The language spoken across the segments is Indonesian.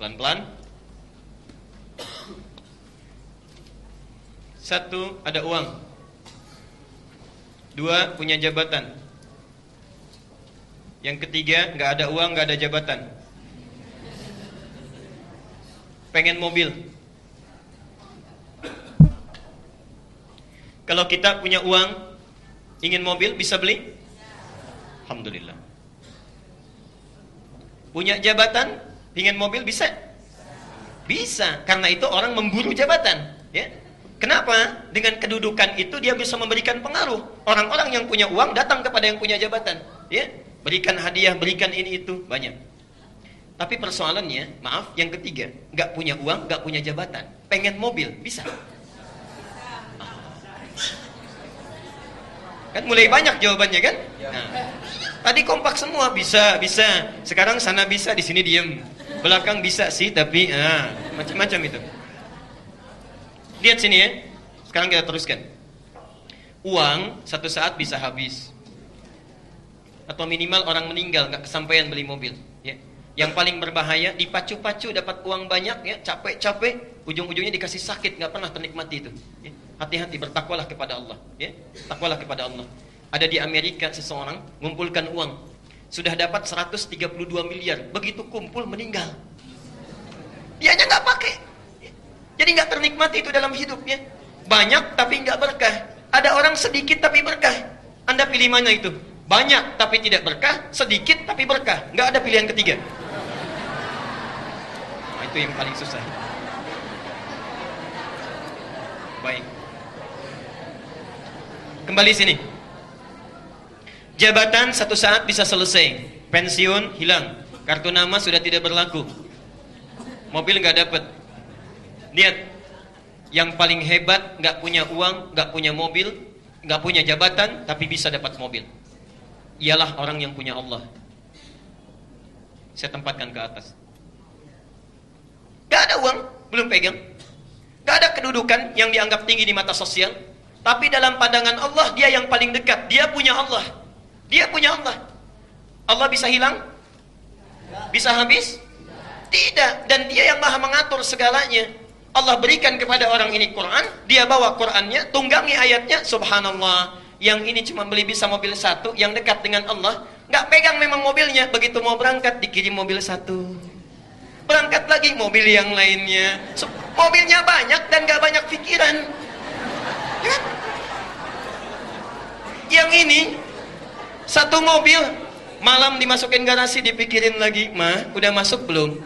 Pelan-pelan. Satu, ada uang. Dua, punya jabatan. Yang ketiga, nggak ada uang, nggak ada jabatan. Pengen mobil. Kalau kita punya uang, ingin mobil, bisa beli? Alhamdulillah. Punya jabatan, ingin mobil, bisa? Bisa, karena itu orang memburu jabatan, ya. Kenapa? Dengan kedudukan itu dia bisa memberikan pengaruh. Orang-orang yang punya uang datang kepada yang punya jabatan, ya. Berikan hadiah, berikan ini itu, banyak. Tapi persoalannya, maaf, yang ketiga, nggak punya uang, nggak punya jabatan, pengen mobil, bisa? Kan mulai banyak jawabannya kan? Nah, tadi kompak semua, bisa, bisa. Sekarang sana bisa, di sini diem. Belakang bisa sih, tapi macam-macam itu. Lihat sini ya. Sekarang kita teruskan. Uang satu saat bisa habis. Atau minimal orang meninggal, nggak kesampaian beli mobil. Ya. Yang paling berbahaya, dipacu-pacu dapat uang banyak, ya, capek-capek, ujung-ujungnya dikasih sakit, nggak pernah ternikmati itu. Ya. Hati-hati, bertakwalah kepada Allah. Ya. Takwalah kepada Allah. Ada di Amerika seseorang mengumpulkan uang, sudah dapat 132 miliar, begitu kumpul meninggal. Dianya nggak pakai, jadi nggak ternikmati itu dalam hidupnya. Banyak tapi nggak berkah. Ada orang sedikit tapi berkah. Anda pilih mana itu? Banyak tapi tidak berkah, sedikit tapi berkah. Nggak ada pilihan ketiga. Nah, itu yang paling susah. Baik. Kembali sini. Jabatan satu saat bisa selesai. Pensiun hilang. Kartu nama sudah tidak berlaku. Mobil nggak dapat. Lihat. Yang paling hebat nggak punya uang, nggak punya mobil, nggak punya jabatan, tapi bisa dapat mobil. Ialah orang yang punya Allah. Saya tempatkan ke atas. Gak ada uang, belum pegang. Gak ada kedudukan yang dianggap tinggi di mata sosial. Tapi dalam pandangan Allah, dia yang paling dekat. Dia punya Allah. Dia punya Allah. Allah bisa hilang? Bisa habis? Tidak. Dan dia yang maha mengatur segalanya. Allah berikan kepada orang ini Quran. Dia bawa Qurannya, tunggangi ayatnya. Subhanallah. Yang ini cuma beli bisa mobil satu, yang dekat dengan Allah, nggak pegang memang mobilnya. Begitu mau berangkat, dikirim mobil satu. Berangkat lagi, mobil yang lainnya. Mobilnya banyak dan nggak banyak pikiran. Ya? Yang ini, satu mobil, malam dimasukin garasi, dipikirin lagi, mah, udah masuk belum?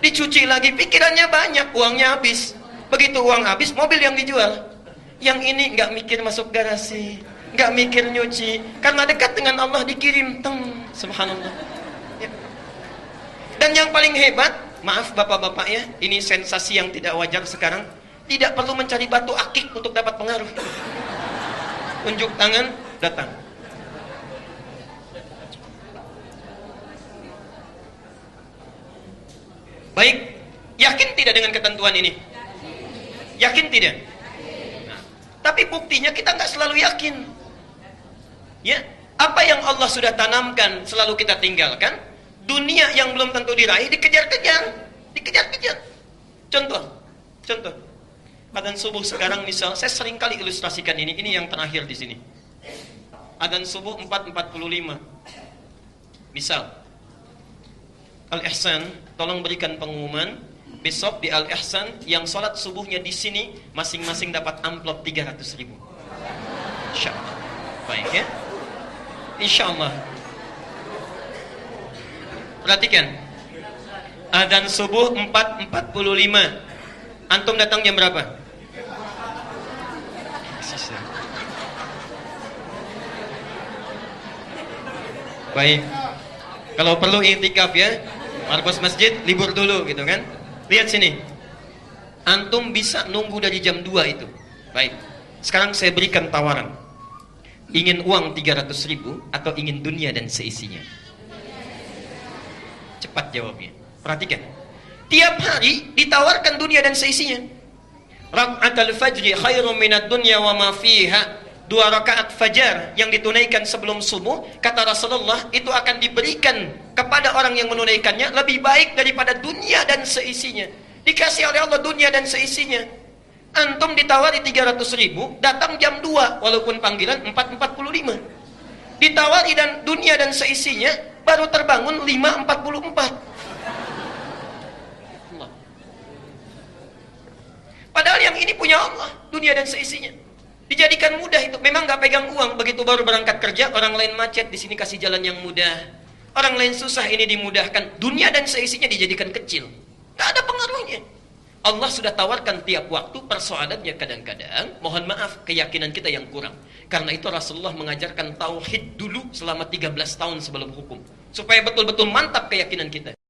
Dicuci lagi, pikirannya banyak, uangnya habis. Begitu uang habis, mobil yang dijual. Yang ini nggak mikir masuk garasi, nggak mikir nyuci, karena dekat dengan Allah dikirim, teng, subhanallah. Ya. Dan yang paling hebat, maaf bapak-bapak ya, ini sensasi yang tidak wajar sekarang. Tidak perlu mencari batu akik untuk dapat pengaruh. Unjuk tangan, datang. Baik, yakin tidak dengan ketentuan ini? Yakin tidak? Nah, tapi buktinya kita nggak selalu yakin. Ya, apa yang Allah sudah tanamkan selalu kita tinggalkan. Dunia yang belum tentu diraih dikejar-kejar, dikejar-kejar. Contoh. Adzan subuh sekarang misal, saya sering kali ilustrasikan ini yang terakhir di sini. Adzan subuh 4.45. Misal Al-Ihsan, tolong berikan pengumuman besok di Al-Ihsan yang sholat subuhnya di sini masing-masing dapat amplop 300.000. Insyaallah. Baik ya. Insyaallah. Perhatikan. Adzan subuh 4.45. Antum datang jam berapa? Sisa. Baik. Kalau perlu i'tikaf ya. Marbos masjid libur dulu gitu kan. Lihat sini. Antum bisa nunggu dari jam 2 itu. Baik. Sekarang saya berikan tawaran. Ingin uang 300.000 atau ingin dunia dan seisinya? Cepat jawabnya. Perhatikan. Tiap hari ditawarkan dunia dan seisinya. Rak'atul fajri khairum minad dunya wa ma fiha. 2 rakaat fajar yang ditunaikan sebelum subuh, kata Rasulullah, itu akan diberikan kepada orang yang menunaikannya lebih baik daripada dunia dan seisinya. Dikasih oleh Allah dunia dan seisinya. Antum ditawari 300.000, datang jam 2 walaupun panggilan 4.45. Ditawari dan dunia dan seisinya, baru terbangun 5.44. Padahal yang ini punya Allah, dunia dan seisinya. Dijadikan mudah itu. Memang nggak pegang uang, begitu baru berangkat kerja, orang lain macet, di sini kasih jalan yang mudah. Orang lain susah, ini dimudahkan. Dunia dan seisinya dijadikan kecil. Nggak ada pengaruhnya. Allah sudah tawarkan tiap waktu, persoalannya kadang-kadang, mohon maaf, keyakinan kita yang kurang. Karena itu Rasulullah mengajarkan tauhid dulu selama 13 tahun sebelum hukum. Supaya betul-betul mantap keyakinan kita.